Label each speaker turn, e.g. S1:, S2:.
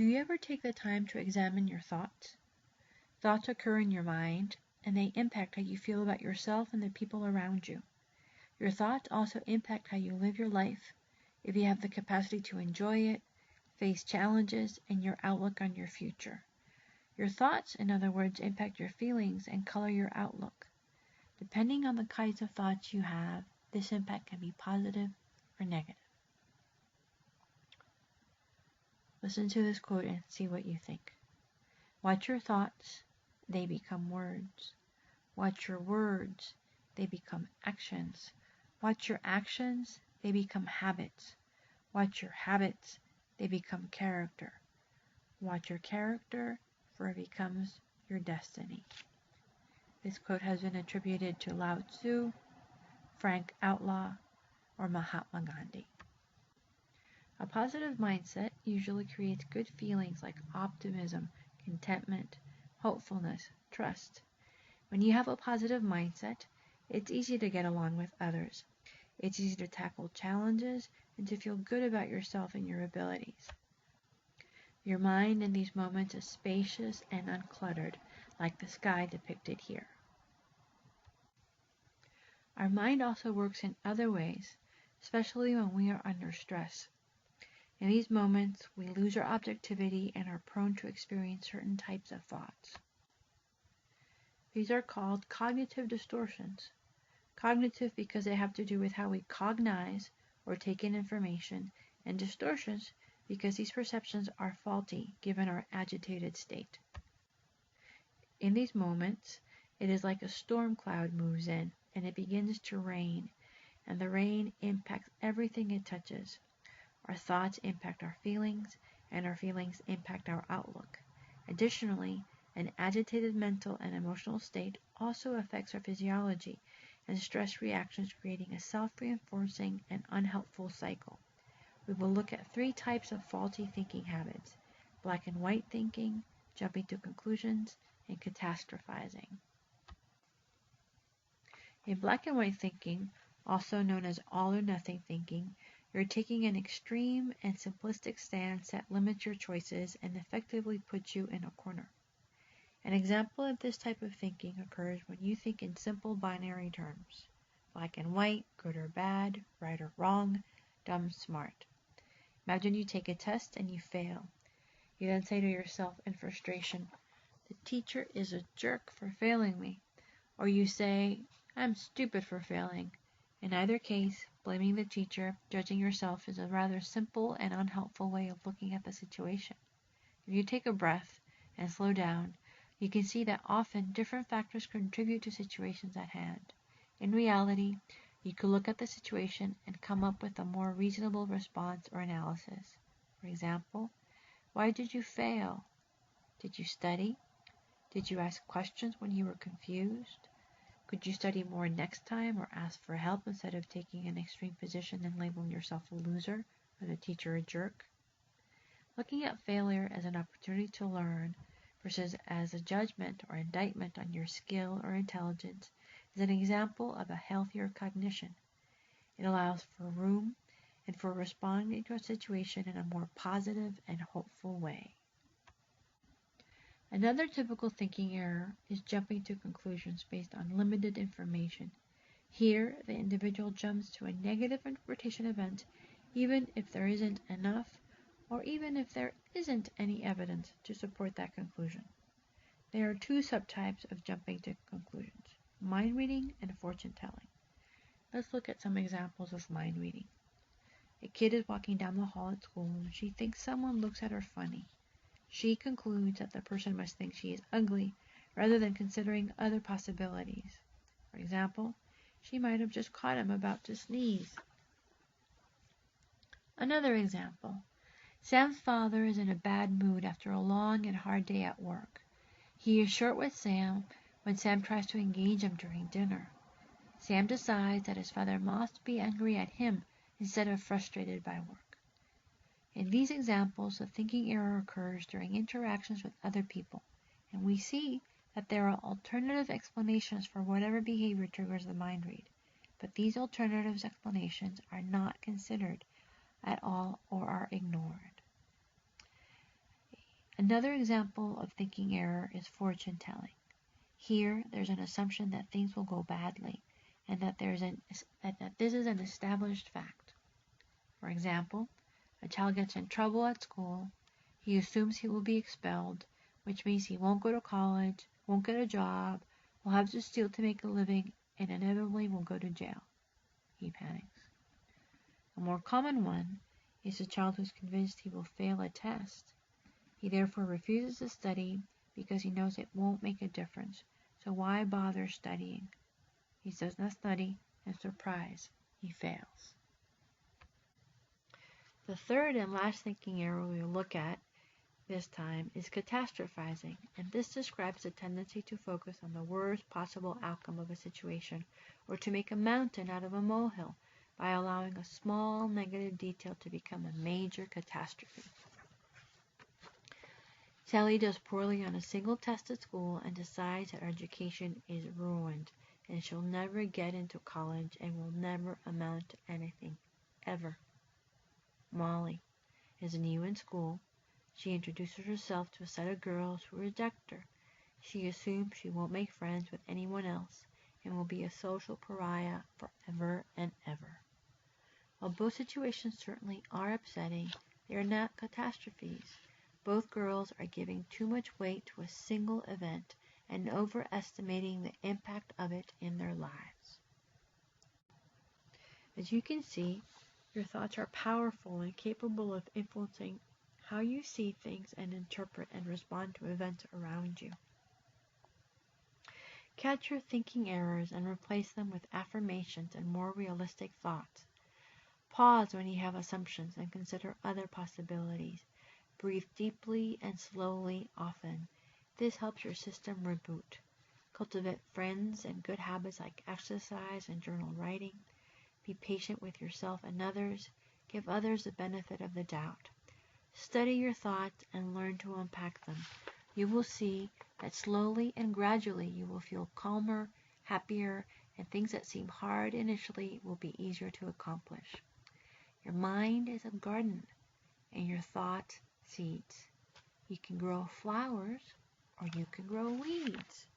S1: Do you ever take the time to examine your thoughts? Thoughts occur in your mind, and they impact how you feel about yourself and the people around you. Your thoughts also impact how you live your life, if you have the capacity to enjoy it, face challenges, and your outlook on your future. Your thoughts, in other words, impact your feelings and color your outlook. Depending on the kinds of thoughts you have, this impact can be positive or negative. Listen to this quote and see what you think. Watch your thoughts, they become words. Watch your words, they become actions. Watch your actions, they become habits. Watch your habits, they become character. Watch your character, for it becomes your destiny. This quote has been attributed to Lao Tzu, Frank Outlaw, or Mahatma Gandhi. A positive mindset usually creates good feelings like optimism, contentment, hopefulness, trust. When you have a positive mindset, it's easy to get along with others. It's easy to tackle challenges and to feel good about yourself and your abilities. Your mind in these moments is spacious and uncluttered, like the sky depicted here. Our mind also works in other ways, especially when we are under stress. In these moments, we lose our objectivity and are prone to experience certain types of thoughts. These are called cognitive distortions. Cognitive because they have to do with how we cognize or take in information, and distortions because these perceptions are faulty given our agitated state. In these moments, it is like a storm cloud moves in and it begins to rain, and the rain impacts everything it touches. Our thoughts impact our feelings, and our feelings impact our outlook. Additionally, an agitated mental and emotional state also affects our physiology and stress reactions, creating a self-reinforcing and unhelpful cycle. We will look at 3 types of faulty thinking habits: black and white thinking, jumping to conclusions, and catastrophizing. In black and white thinking, also known as all or nothing thinking, you're taking an extreme and simplistic stance that limits your choices and effectively puts you in a corner. An example of this type of thinking occurs when you think in simple binary terms: black and white, good or bad, right or wrong, dumb, smart. Imagine you take a test and you fail. You then say to yourself in frustration, "The teacher is a jerk for failing me." Or you say, "I'm stupid for failing." In either case, blaming the teacher, judging yourself, is a rather simple and unhelpful way of looking at the situation. If you take a breath and slow down, you can see that often different factors contribute to situations at hand. In reality, you could look at the situation and come up with a more reasonable response or analysis. For example, why did you fail? Did you study? Did you ask questions when you were confused? Could you study more next time or ask for help instead of taking an extreme position and labeling yourself a loser or the teacher a jerk? Looking at failure as an opportunity to learn versus as a judgment or indictment on your skill or intelligence is an example of a healthier cognition. It allows for room and for responding to a situation in a more positive and hopeful way. Another typical thinking error is jumping to conclusions based on limited information. Here, the individual jumps to a negative interpretation event even if there isn't enough or even if there isn't any evidence to support that conclusion. There are 2 subtypes of jumping to conclusions: mind reading and fortune telling. Let's look at some examples of mind reading. A kid is walking down the hall at school and she thinks someone looks at her funny. She concludes that the person must think she is ugly rather than considering other possibilities. For example, she might have just caught him about to sneeze. Another example. Sam's father is in a bad mood after a long and hard day at work. He is short with Sam when Sam tries to engage him during dinner. Sam decides that his father must be angry at him instead of frustrated by work. In these examples, the thinking error occurs during interactions with other people, and we see that there are alternative explanations for whatever behavior triggers the mind read, but these alternative explanations are not considered at all or are ignored. Another example of thinking error is fortune telling. Here, there's an assumption that things will go badly, and that this is an established fact. For example, a child gets in trouble at school. He assumes he will be expelled, which means he won't go to college, won't get a job, will have to steal to make a living, and inevitably will go to jail. He panics. A more common one is a child who's convinced he will fail a test. He therefore refuses to study because he knows it won't make a difference. So why bother studying? He does not study, and surprise, he fails. The third and last thinking error we will look at this time is catastrophizing, and this describes the tendency to focus on the worst possible outcome of a situation, or to make a mountain out of a molehill by allowing a small negative detail to become a major catastrophe. Sally does poorly on a single test at school and decides that her education is ruined, and she'll never get into college and will never amount to anything, ever. Molly is new in school. She introduces herself to a set of girls who reject her. She assumes she won't make friends with anyone else and will be a social pariah forever and ever. While both situations certainly are upsetting, they are not catastrophes. Both girls are giving too much weight to a single event and overestimating the impact of it in their lives. As you can see, your thoughts are powerful and capable of influencing how you see things and interpret and respond to events around you. Catch your thinking errors and replace them with affirmations and more realistic thoughts. Pause when you have assumptions and consider other possibilities. Breathe deeply and slowly often. This helps your system reboot. Cultivate friends and good habits like exercise and journal writing. Be patient with yourself and others. Give others the benefit of the doubt. Study your thoughts and learn to unpack them. You will see that slowly and gradually you will feel calmer, happier, and things that seem hard initially will be easier to accomplish. Your mind is a garden, and your thoughts seeds. You can grow flowers, or you can grow weeds.